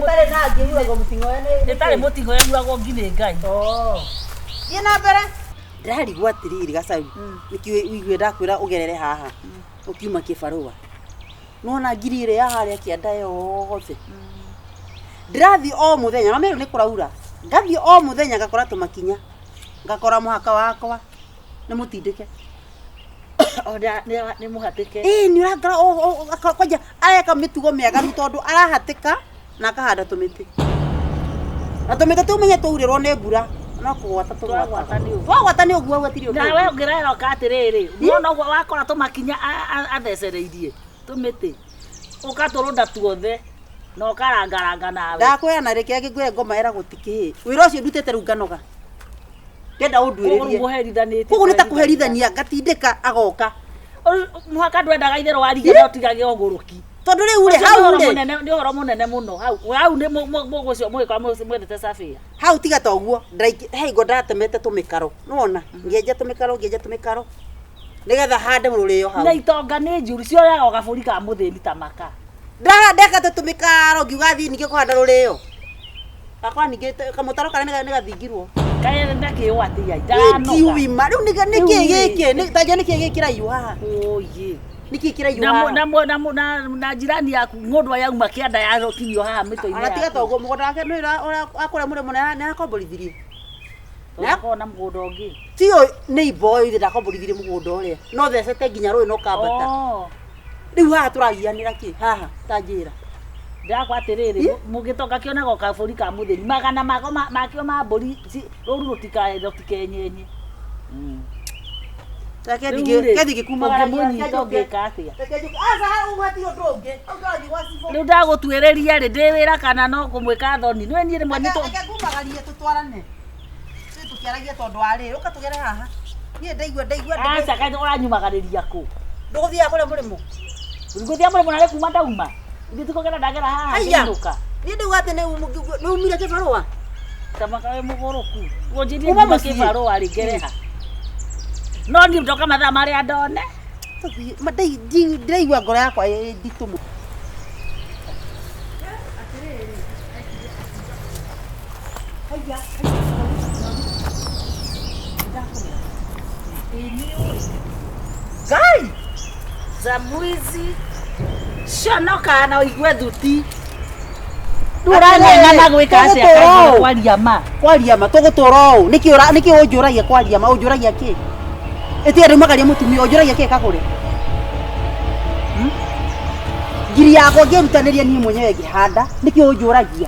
Ndare na nginywa go mutingo ene. Ndare mutingo yanyuago ngine ngai. Yena mbere. Ndari gwatiriri gacaru. Niki wigwe ndakwira ugerere haha. Ukiuma kibarua. Nona ngirire ya haria kianda yothe. Ndirathi o muthenya, mama ni kuraura. Ngathi o muthenya ngakora tumakinya. Ngakora muhaka wakwa. Ni mutindike. Oda ni muhatike. Ni urangara kwanja areka mitugo mega tondu arahatika na akahanda tumiti. Na tumiti tumenye tuurirwo ni mbura. No kugwata tugwatani. Twagwatani uguo gwatiri uguo. Na we ngirera ukatiriri. Muno wakora tumakinya athecereirie. Tumiti. Ukaturunda tuothe. No karangaranga nawe. Ndakwera na reke ngigwe ngoma era gutiki. Wira ucio ndutete runganoga. Kenda undwiririe. Kugu nita kuherithania gatindika agoka. Muhaka ndwendaga itherwo warigia no tigage oguruki. Tondu riu ri hau ni horo munene muno. Hau ni mugucio mwika mwethete Safia. Hau tiga toguo. Hei go ndatemete tumikaro. Nuona? Ngienja tumikaro. Nigetha hande mururio hau. Na itonga ni njuru cio yago gaburi ka muthini tamaka. Ndeka tumikaro ngiuga thi ninge kuhanda rurio. Akwa ninge kamutaro kana ni gathingirwo. Kae ndake wati ya ndano. Kiwi maru niki giki ni taje niki gikira yu haha. Oye. Niki kira yu haha. Na jirani yaku ngodwa yauma kianda yaro kinyo haha mito-ini. Aratiga togo mugoda wake no akora mure mune na akomborithirie. Na kona mugoda ungi. Tio ni boy ida akomborithirie mugoda uria. No thecete nginya rui no kambata. Riu haha turagianira ki haha tanjira. Ndakwa atiriri mugitoka kionago kaburi ka muthiri magana mako makio ma mburi ruru rutikenyenye. Kethi kuma munyito ngikatia. Asa ugati ndongi. Ugathi gwacifo. Riu ndagutwereria ri ndiwira kana no kumwika thoni. Nwe ni rimwe nito. Kumagarie tutwarane. Tukiaragia tondu ari ukatugere haha. Nie ndaigua. Acha kaje uranyumagariria ku. Nduguthia kure murimo. Nduguthia murimo na kuma ndauma. Ndituko kana ndagera haha nduka. Ni ndu gate ne umire kibarua. Kama kawe mugoroku. Wonjiri ni kibarua rigereha. No ndi mtoka mathaa mari andone. Madai ndiraigua ngoro yakwa nditumu. Haya. Gai! Zamuizi. Shonoka na igwe thuti. Nduranya na gwika acia kwaria ma tugutura u niki unjuragia kwaria ma unjuragia ki eti andu magaria mutumia unjuragia ki kagure ngiri yako ngirutaniria nie mwenyewe ngihanda niki unjuragia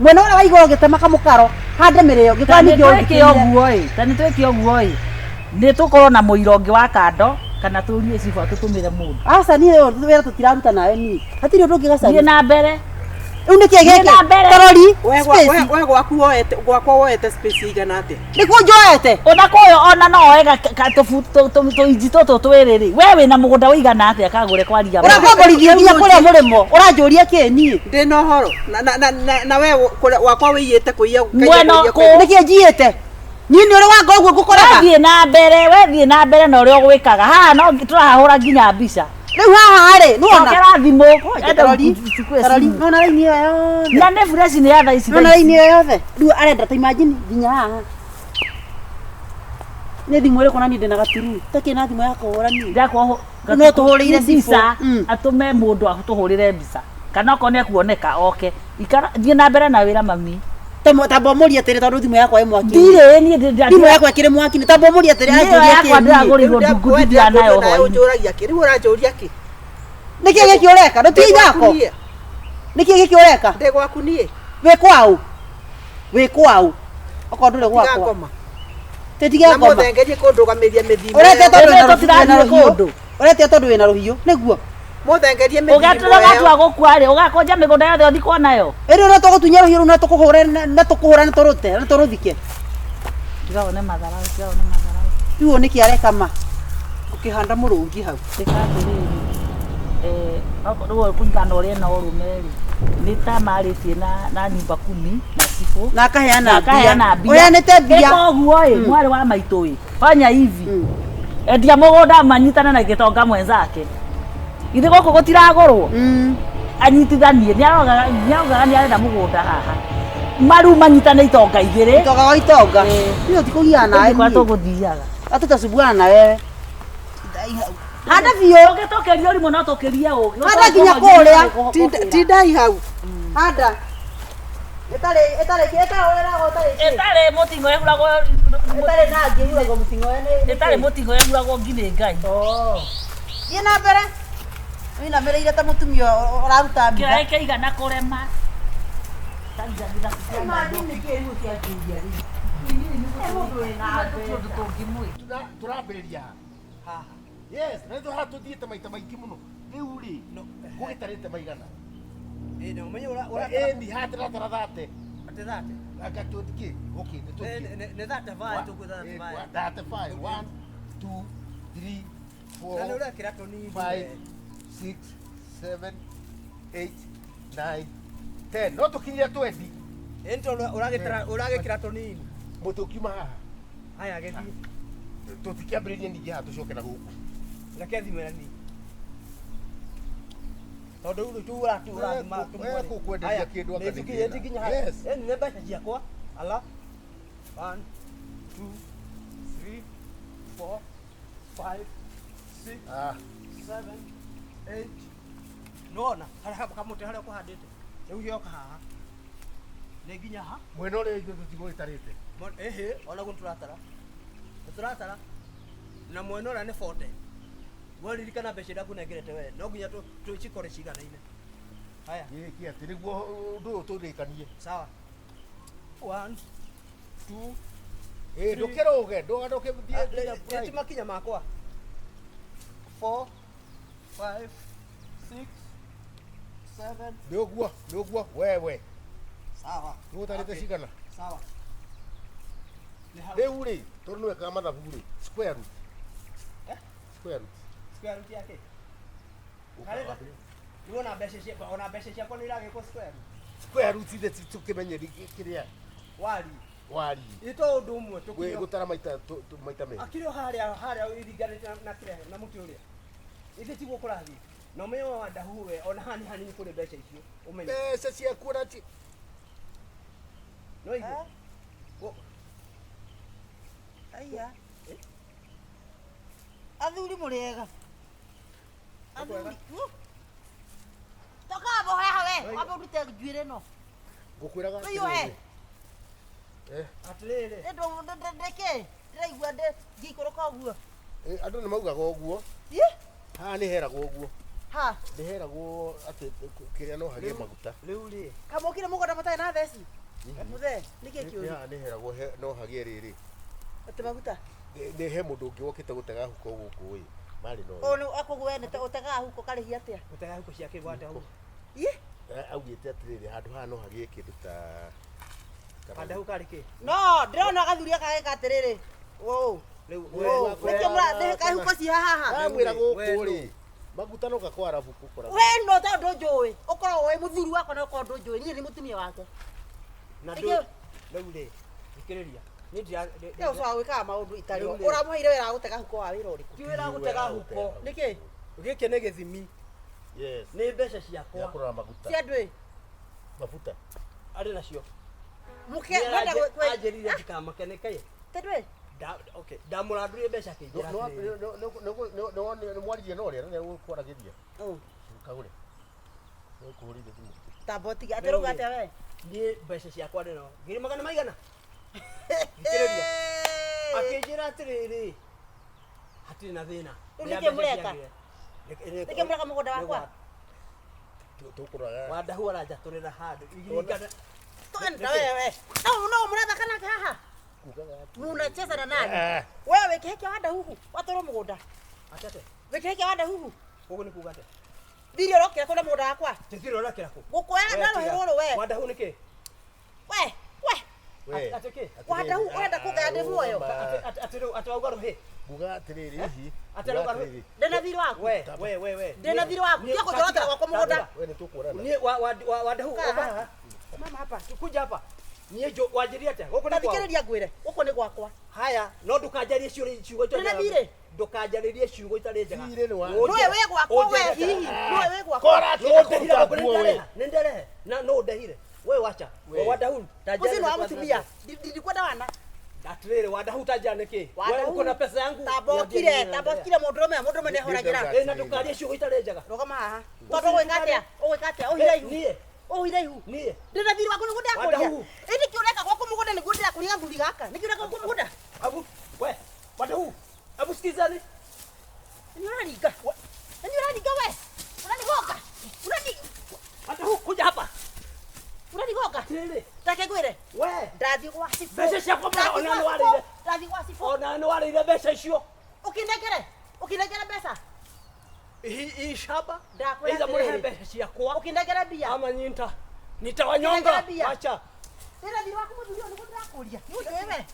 mwena ora waigoro gitema kamukaro hande mirio gikani ngiogi oguo tani twiki oguo ni tukorwo na muirongi wa kando kana turie cibo tutumire mundu asa ni wera tutiraruta nawe ni hatiri undu ngigacari na mbere uniki geke tarori we gwakwa woete space igana ate niku njoete unakoyo ona no wega tuinji toto twiriri wewe na mugunda wigana ate akagure kwaria urakomborithia nginya kuria murimo uranjuria ki ni ndi no horo na we wakwa wiyete kuiya niki njiite nini uri wanga uguo ngukoraga thie na mbere na uri ogwikaga haha no turahura nginya mbica riu haha ri nuona kera thimo tarori nona raini iyo yothe na ne fresh ni ya thaisi nona raini iyo yothe riu arenda ta imagine nginya haha ni thimu iri kona ni ndina gaturu taki na thimu yako hora ni ndakwo no tuhurire mbica atume mundu atuhurire mbica kana kone kuoneka oke ikara thie na mbere na wira mami tambo muri atere tondu thimu yakwa imwaki ndire ni thimu yakwa kire mwaki tambo muri atere ajuria ki ndagurirwo ndunguthia nayo ho unjuragia ki riu uranjuria ki niki giki ureka ndu ti ithako niki giki ureka ndi gwaku nie we kwau okondure gwakwa tetiga ngoma muthengerie kundugameria mithimo urete tondu wina ruhiu niguo muthengerie mithimo ugatira gatwa gukwari ugakonja migunda yothe uthikwo nayo eri no tugutunya ruhiu na tukuhura na turute na turuthike ndigaone madhara riu niki areka ma ukihanda murungi hau tikatiriri ruo kungana uria na urumeri ni ta maritie na nyumba 10 na sipo na kaheana mbia uyanite mbia koguo mwari wa maitoi fanya hivi endia mugunda manyitana na gitonga mwenzake ithe goko gutiragorwo anyitithanie nĩarogaga nĩarenda mũgũnda haha maru manyitane itonga igĩrĩ Itonga wa itonga. Hiyo tikugia nawe. kwa tũgũthiaga Hatutasumbuana na wewe. Handa biũ. ũngĩtũkĩria ũrimũ no tũkĩrie ũngĩ Handa nginya kũrĩa. Tindai hau. Handa. ĩtarĩ mũtingo ĩgũragwo Ĩtarĩ na ngĩ yuragwo mũtingo nĩ. ĩtarĩ mũtingo ĩgũragwo ngi nĩ Ngai Thiĩ na mbere. Wĩna mĩrĩire ta mũtumia ũraruta mbia. kĩraĩ kĩigana kũrema turambĩrĩria haha yes na nĩtũ haha tũthiĩte maita maingĩ mũno rĩu rĩ gũgĩtarĩte maigana Ĩno ũmenye ĩni hatĩratara thate atĩ thate. anga tũthikĩ okay Nĩ thate vai tũkwĩra thate vai. thate 5 1 2 3 Na nĩ 4 ũrekĩra tũnini. 5 6 7 8 9 10 no tũkinyire 20 Ĩnĩ ũragĩkĩra tũnini. mũtĩ ũkiuma haha Haya gĩthiĩ. tũtikĩambĩrĩrie ningĩ haha tũcoke na gũkũ Reke thimĩrani. Tondũ rĩu tũrathima kwenderia kĩndũ anga nĩ kĩega. nginya haya. Yes. Ĩni nĩ mbeca ciakwa. Ala. 1 2 3 4 5 6 Ah, 7 8 Nona harĩa kamũtĩ harĩa ũkũhandĩte. Rĩu gĩoka haha. Nĩ nginya ha. mwena ũrĩa ithuĩ tũtigũgĩtarĩte. Ehe, ona guo turatara. Turatara. Na mwena ũrĩa nĩ 40. Waririkana mbeca iria ngunengerete we. No nginya tũcikore ciganaine. Haya. Gĩkĩ atĩ nĩguo ũndũ ũyũ tũrĩkanie. Sawa. 1 2 ndũkĩrũge ndũgadoke Eti makinya makwa. 4 5 6 7 nĩũguo wewe Sawa. tũgũtarĩte cigana Sawa. rĩu rĩ tondũ nĩwekaga mathabu rĩ square root square root Square root yake. Karenda. Unaona mbeca ciakwa nĩ iragĩkwo square root. square root ithe tũkĩmenyeri kĩrĩa Wari. wari Ito ũndũ ũmwe tũkinya. gũtara maita merĩ Akĩrĩ harĩa iringanĩte na kĩrehe na mũtĩ ũrĩa. Ithe tiguo kũrathiĩ. Na ũmenye wa ndahu we ona hanini kũrĩ mbeca icio. Ũmenye. mbeca ciaku ona ti No igũ. Aya. Athuri mũrĩega. Athuri. Toka bohe hawe. Wambe urute njuĩrĩ no. ngũkwĩraga Ũyũhe. Atĩrĩrĩ. Ĩndo ndeke. Ndĩraigua ngĩikũrũka ũguo. andũ nĩ maugaga ũguo haha nĩ heragwo ũguo Ha. nĩ heragwo atĩ kĩrĩa no hagĩe maguta Rĩu rĩ. Kamũkire mũgũnda matarĩ na theci. Mũthee, nĩkĩ kĩũru? haha nĩ heragwo no hagĩe rĩrĩ Ati maguta. nĩ he mũndũ ũngĩ wokĩte gũtega huko gũkũ ĩ marĩ no O nĩ akũgũ we nĩ ũtegaga huko karĩhi atĩa? Gũtega huko ciake gwate hau. augĩte atĩrĩrĩ handũ haha no hagĩe kĩndũ ta Handa hau karĩ kĩ? No, ndĩrona gathuri akageka atĩrĩrĩ. Ũũ. Rĩu Nĩkĩo mũrathĩka huko ci haha. amwĩra gũkũ rĩ maguta no gakwara buku kora We no tondũ njũĩ. Ũkoragwo wĩ mũthuri wakwa na ũkorwo ndũnjũĩ. Niĩ nĩ mũtumia wake. na Rĩu rĩu rĩ. Thikĩrĩria. Nĩ ũcio wa gwĩkaga maũndũ itarĩ. Ũramũheire wĩra wa gũtega huko wa wĩra ũrĩkũ? ti wĩra gũtega huko. Nĩkĩ? Gĩkĩ nĩ gĩthimi. yes Nĩ mbeca ciakwa. yakũrora maguta Cia ndũĩ. mafuta Arĩ nacio. Mũkĩa ndenda gwĩ. Anjĩrire ndikamakene. Tendwe. Okay. Ndamũrandũrire mbeca kĩnjĩra. nĩ mwaririe na ũrĩa nĩ gũkwaragĩria kagũre nĩ kũhũrĩire thimũ Tamboti atĩ rũga atĩa we. Niĩ mbeca ciakwa ndĩ no. Ngiri magana maigana. Thikĩrĩria. Akĩnjĩra atĩrĩrĩ. Hatirĩ na thĩna. Nĩkĩ mũreka? Nĩkĩ mũreka mũgũnda wakwa? tũkũraga Wandahu aranjatũrĩra handũ. Iririkana. Twenda wewe. No mũrathaka nake haha. Munacheza na nani? Wewe wĩkĩhe wanda huhu. Watũrwo mũgũnda. Atete. Wĩkĩhe wanda huhu. Ũguo nĩ kuuga atĩa? Thiri ũrokĩra kũrĩa mũgũnda wakwa. Tĩthirĩ ũrakĩra kũ? Gũkũoya ndaro rũrũ we. Wandahu nĩ kĩ? We. Atĩ kĩ? Wanda huhu ũrenda kũgaya ndĩ muoyo. Atĩ wauga rũhĩ. nguga atĩrĩrĩ hihi Atĩ rũga rũhĩ. Ndĩna thiri waku. We. Ndĩna thiri waku. Tia kũnjorotera gwakwa mũgũnda. we nĩ tũkũrana Ni wandahu oka haha. Mama hapa. Kuja hapa. Niĩ njũ wanjĩria atĩa? Gũkũ nĩ kwao. Thikĩrĩria ngwĩre, gũkũ nĩ gwakwa. Haya, no ndũkanjarĩrie ciugo itarĩ njega. Thire. Ndũkanjarĩrie ciugo itarĩ njega. Thire nĩ wa. Nĩwe wĩ gwakwa we hihi. Nĩwe wĩ gwakwa. Kora tũkũruta nguo we. Nĩnderehe. Na no ndehire. Wewe wacha. Wadahu. Usi no amutumia. Ndikwenda wana. Datrere wadahu tajana niki. Wewe uko na pesa yangu. Tabokire mũndũrũme nĩ horagira. Na ndũkarie ciugo itarĩ njega. Rogama haha. Tondu gwĩkatia, ũgwĩkatia ũhiraihu. Niĩ. Ũhiraihu. Niĩ. Ndĩna thiri waku nĩguo ndakũria. Ĩndĩ kĩureka gwaku mũgũnda nĩguo ndĩrakũria thuri gaka. Nĩ kĩureka gwaku mũgũnda. Abu, we, wadahu. Abu sikizani. Nĩ ũraringa. Nĩ ũraringa we. Unanigoka. Wadahu kuja hapa. Unanigoka. Trere. Take ngwĩre. We. Ndathi gwa cibu. Mbeca ciakwa mbona ona nĩ warĩire. Ndathi gwa cibu. Ona nĩ warĩire mbeca icio. Ũkĩnengere mbeca. Hii shamba. Ndakwĩra Iza mũrehe mbeca ciakwa. Ũkĩnengere mbia. Ama nitawanyonga. Acha. Ndĩna thiri waku mũthuri ũyũ nĩguo ndĩrakũria. Nĩ ũnjũĩ we.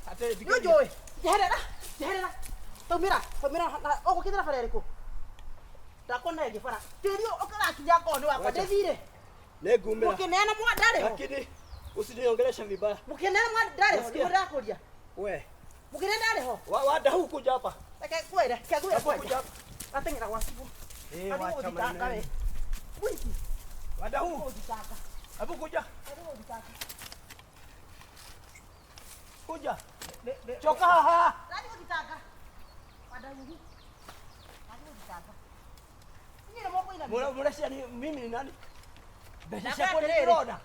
Nĩ ũnjũĩ. Njeherera. Taumĩra. Ũgũkĩthĩra bara ĩrĩkũ? Ndakuonereria bara. Tĩri ũkĩrakinya ngoni wakwa ndĩthire. Nĩngumĩra. Mũkĩneana mwandarĩ ho. Lakini usiniongeleshe vibaya. Mũkĩneana mwandarĩ ho nĩguo ndĩrakũria. We. Mũkĩneana ndarĩ ho. Wadahu kuja hapa. Reke ngwĩre. Kuja hapa. Ateng'era gwa cibu. Wacha maneno. Wiki. Wadahu. Ũthitanga. Abu kuja. Kuja. Choka haha. Nani ũthitanga? Wadahu. Nani ũthitanga? Nyine moko ina. Mureshia ni mimi ni nani? Mbeca Ndakwĩra ciakwa atĩrĩrĩ. nĩndĩrona.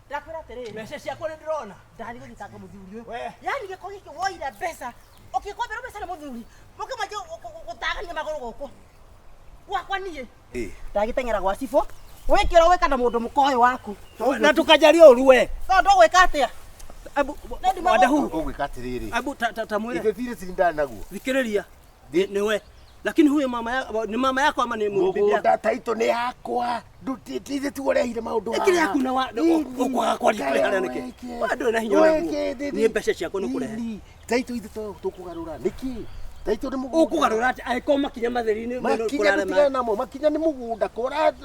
Ndakwĩra atĩrĩrĩ. Mbeca ciakwa nĩndĩrona. Ndari gũthitanga mũthuri ũyũ. We. Yaani gĩko gĩkĩ woire mbeca. Ũkĩkombera mbeca nĩ mũthuri. Mũkĩmanjĩ gũtangania magũrũ gũkũ. Gwakwa niĩ. Ndagĩteng'era gwa cibũ. Wĩkĩra wĩka na mũndũ mũkoĩ waku. Na tukajaria ũru we. Tondu ũgwĩka atĩa? Abu wadahu. Ũgwĩka atĩrĩrĩ. Abu tamwĩre. Ithe thire cindana naguo. Thikĩrĩria. Ni we. Lakini huyo ni mama yako ama ni bibi yako? Mũgũnda taito nĩ yakwa. Ndutite tu ũrehire maũndũ haha. Kile yako na ũkwaga kwaria kũrĩ harĩa nĩkĩ? Wandũ na hinya ũrĩa. Ni mbeca ciako nĩ kũrehe. Taito ithe tũkũgarũra. Nĩkĩ? Taito nĩ mũgũnda. Ũkũgarũra atĩ angĩkorwo makinya matheri-inĩ makinya gũtigana namo. Makinya nĩ mũgũnda.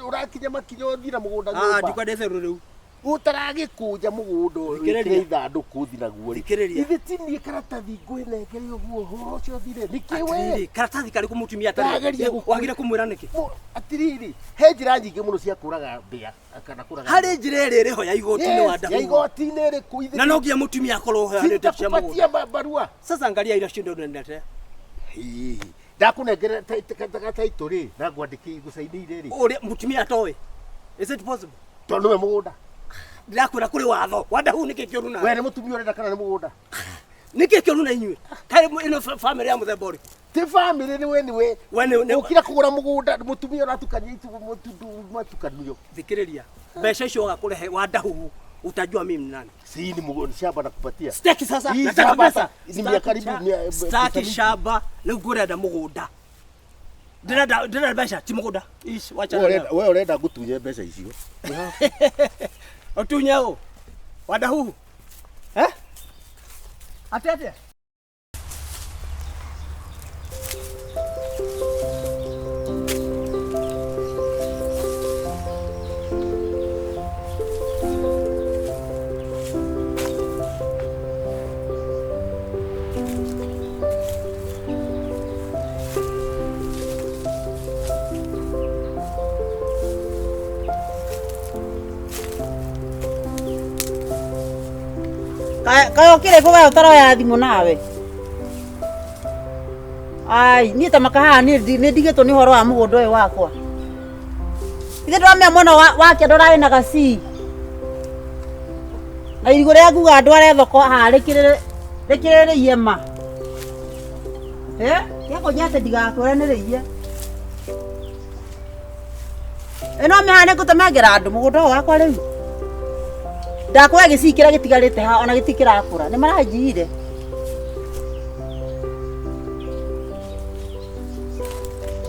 Ũrakinya makinya ũthira mũgũnda nyũmba. Ndukande therũ rĩu. Ũtaragĩkũnja mũgũnda ũrĩ ithandũkũ ũthi naguo rĩ. Ithe tinie karatathi ngwĩnengere ũguo ũhoro ũcio thire. Nĩkĩ we? Karatathi karĩ kũmutumia atarĩ. Wagire kũmwĩra nĩkĩ? Atiriri, he njĩra nyingĩ mũno cia kũraga mbĩa kana kũraga. Harĩ njĩra ĩrĩa ĩrĩ ho ya igoti-inĩ wa Dahu. Ya igoti-inĩ ĩrĩkũ ithe. Na no nginya mũtumia akorwo hanĩte cia mũgũnda. Sitakupatia barua. Sasa angalia ila shindo ndonete. Ndakũnengere taito rĩ na ngwandĩki gũcainĩire rĩ. Ũrĩa mũtumia atoĩ. Is it possible? Tondũ we mũgũnda. Ndirakwĩra kũrĩ watho. Wadahu nĩkĩ kĩũru na. We nĩ mũtumia ũrenda kana nĩ mũgũnda? Nĩkĩ kĩũru na inyuĩ? Kaĩ ĩno family ya mũthemba ũrĩkũ? Ti family nĩ we nĩ we. Ũkira kũgũra mũgũnda mũtumia ũratukania itu matukanio. Thikĩrĩria. Mbeca icio ũgakũrehe Wadahu. Utajua mimi ni nani. Si ni mgoni shamba nakupatia. Staki sasa. Nataka pesa. Ni mia karibu mia. Staki shamba na ngurenda mũgũnda. Ndĩrenda mbeca ti mũgũnda. Ici wacha. Wewe urenda ngutunye mbeca icio. Utunye ũ. Wadahu. Atete. Kayo kile kwa utaroya thimu nawe. Ai, ni tamaka haha ni ndigeto ni horo wa mugondo uyu wakwa. Ithe ndwamea mwana wake ndorari na gacii. Na irigo ria nguga ndware thoko haha rekirire yema. Yako nyate ndigakore ni riye. Eno mehane kutemagera andu mugondo wakwa riu. Ndakwa gĩcikĩra gĩtigarĩte ha ona gĩtikĩrakũra nĩ maranjire.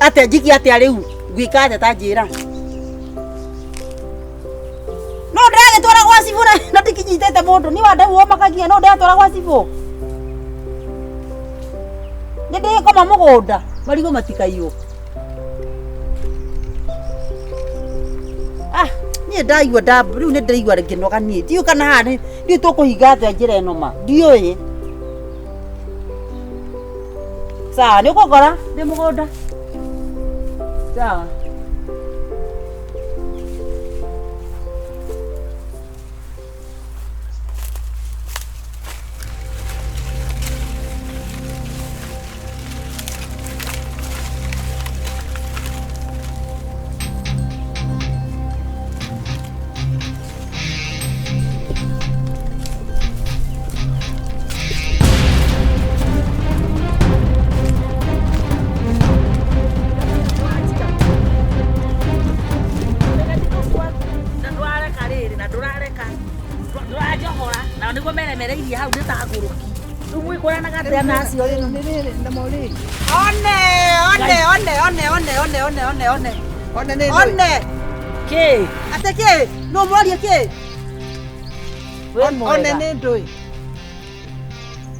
Ate njiki atĩa rĩu ngwĩka atĩa ta njĩra. No ndĩragĩtwara gwa cibũ na ndikinyitĩte mũndũ nĩ Wadahu makagia no ndĩratwara gwa cibũ. Nĩ ndĩgĩkoma mũgũnda marigũ matikaiywo. Niĩ ndaigua rĩu nĩ ndĩraigua ngĩnoga niĩ. Ndiũ kana haha nĩ tũkũhinga atĩa njĩra ĩno ma. Ndiũĩ. Sawa, nĩ ũkũngora ndĩ mũgũnda. Sawa. One. Ke. Ate ke? No mwaria ke? One nĩ ndũĩ.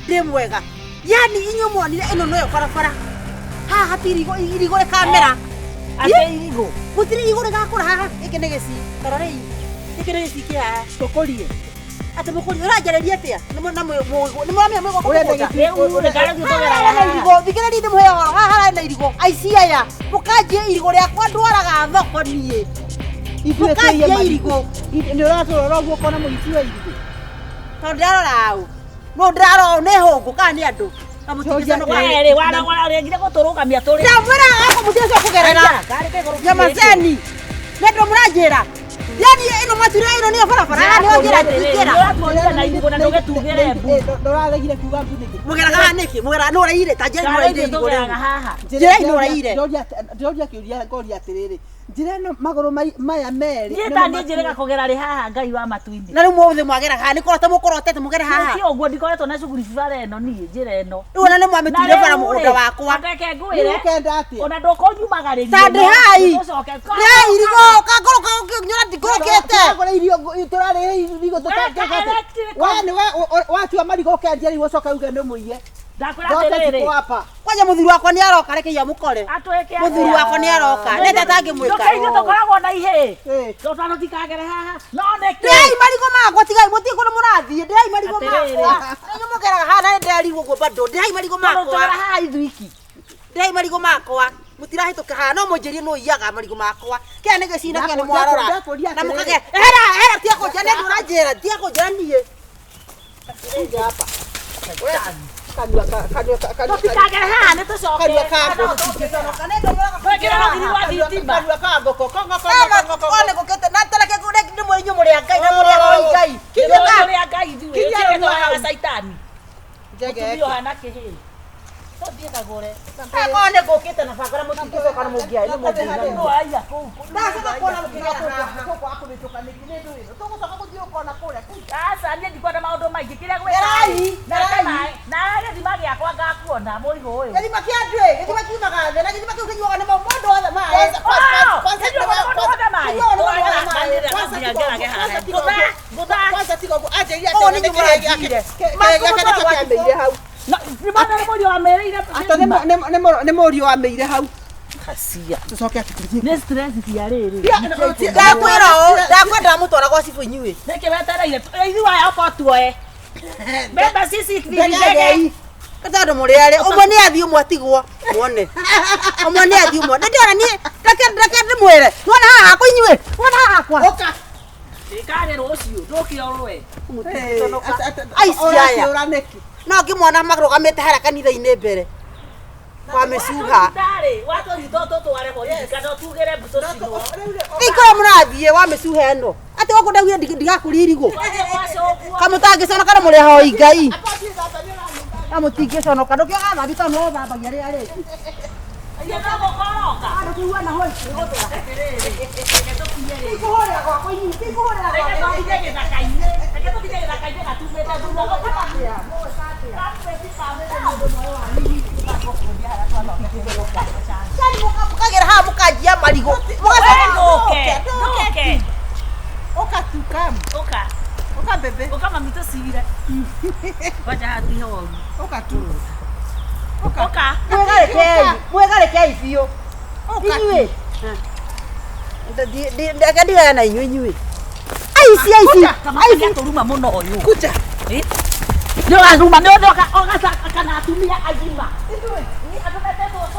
Ndĩ mwega. Yani inyuĩ muonire ĩno noyo barabara. Haha hatirĩ irigo rĩkamera. Ate irigo. Gũtirĩ irigo rĩgakũra haha. Gĩkĩ nĩ gĩci. Karore iyi. Gĩkĩ nĩ gĩci kĩ haha. Tũkũrie. Ate mũkũrie ũranjarĩria atĩa? Nĩ mwamĩa mwĩgwo kũgũta. Thikĩrĩria ndĩ mũhe ũhoro. Haha harĩ na irigo. Aici aya. Mũkanjie irigo rĩakwa ndwaraga thoko niĩ. Mũkanjie irigo. Nĩ ũratũrora ũguo ũkona mũici wa irigo. Tondũ ndarora hau. No ndarora nĩ hũngũ kana nĩ andũ. Wewe wana rĩngire gũtũrũgamia tũrĩ. Ndamwĩra ako mũtiga kũgerera. Nyamaceni. Nĩ ndũ mũranjĩra. Yani ĩno matira ĩno nĩ barabara. Nĩ njĩra njĩra. Na irigo na ndũgetugĩre mbu. Ndũraregire kiuga mbu nĩkĩ? Mũgeraga haha nĩkĩ? Mũgera nĩ ũraire ta njĩra nĩ ũraire irigo rĩu. Njĩra nĩ ũraire. Ndĩroria kĩũria ngoria atĩrĩrĩ. Njĩra ĩno magũrũ maya merĩ. Niĩ ta niĩ njĩrĩga kũgera rĩ haha Ngai wa matu-inĩ. Na rĩu mũthĩ mwagera haha nĩ kũrota mũkorotete mũgere haha. Ti ũguo ndikoretwo na cuguri bara ĩno niĩ njĩra ĩno. Rĩu ona nĩ mwamĩtuire bara mũgũnda wakwa. Ndeke ngwĩre. Ũkenda atĩa? Ona ndũkũnyumagĩrĩria. Ta ndĩ hai. Ndĩ irigo kangũrũka nyona ndikũrũkĩte. Ngore irio tũrarĩ irigo tũtakeka. Wewe nĩ watua marigo ũkendia rĩu ũcoka uge nĩ mũiye. Ndakwĩra atĩrĩrĩ. Kwanja mũthuri wakwa nĩ aroka reke ya mũkore. Mũthuri wakwa nĩ aroka. Nenda tangĩmwĩka. Ndũkaigua tũkoragwo na ihĩ. Tũtano tikagere haha. No nĩkĩ? Ndĩai marigo makwa tigai mũtiĩ kũrĩ mũrathiĩ. Ndĩai marigo makwa. Nĩ mũgeraga haha na ndĩarirwo guo bado. Ndĩai marigo makwa. Tũgera haha ithuiki. Ndĩai marigo makwa. Mũtirahĩtũka haha no mũnjĩrie nũ iyaga marigo makwa. Kĩa nĩ gĩcina kĩa nĩ mwarora. Na mũkage. Hera tia kũnjĩra nĩ ndũranjĩra. Tia kũnjĩra niĩ. Nĩ hapa. Tũtikagere haha nĩ tũcoke. Twĩkĩre rũgiri rwa thitima. One gũkĩte na tereke ndĩ mũinyu mũrĩa Ngai na mũrĩa Ngai. Mũrĩa Ngai ithuĩ. Tiĩgetwo haha caitani. Mũtumia ũhana kĩhĩ. Tũthiĩ kagũre. One gũkĩte na bangara mũtingĩcoka na mũngĩaĩ nĩ mũngĩaĩ. No aya kũu. Ndacoka kuona tũgũcoka gũthiĩ ũkona kũrĩa. Aca niĩ ndikwenda maũndũ maingĩ kĩrĩa gwĩka. Na gĩthima gĩakwa ngakuona mũrigo ũyũ. Gĩthima kĩa ndĩ, gĩthima kiumaga thĩ na gĩthima kĩu kĩnyuaga nĩ mũndũ wothe maĩ. Kwanza tiga ũguo anjĩria Ũũ nĩ nyumĩra njire. nĩ mũriũ wa mĩire hau. Kacia. Tũcoke atũthiĩ. Nĩ stress cia rĩrĩ. Ndakwĩra ũũ, ndakwenda mũtwara gwa cibu inyuĩ. Nĩkĩ wetereire? Ithuĩ aya okorwo tuoe. Mbembe CCTV ndege. Katandũ mũrĩ arĩ, ũmwe nĩ athiĩ ũmwe atigwo. Muone. Ũmwe nĩ athiĩ ũmwe. Ndĩrona niĩ, reke ndĩmwĩre. Muona haha hakwa inyuĩ. Muona haha hakwa. Ũka. Ndĩkarĩ rũciũ, ndũkĩorwe. Aici aya. No ngĩmona marũgamĩte harĩa kanitha-inĩ mbere. Kwa mĩcuha. Ikora mũrathiĩ wa mĩcuha ĩno. Atĩ gũkũ ndaugire ndigakũria irigo. Kamũtangĩconoka na mũrĩ hoi Ngai. Kamũtingĩconoka ndũkĩoga thambi tondũ no thambagia rĩrĩa rĩngĩ. Ikũhũrĩra gwakwa inyuĩ. Ikũhũrĩra mũkagera haha mũkanjia marigo. Ũka tu kam. Ũka bebe. Ũka mami tũcire. Wacha hati horu. Ũka tu. Ũka. Mwĩgarekei biũ. Inyuĩ. Ndakadiga na inyuĩ. Aici. Aici turuma muno uyu. Kuja. Ndio aruma ndio kana atumia agima. Ni atumete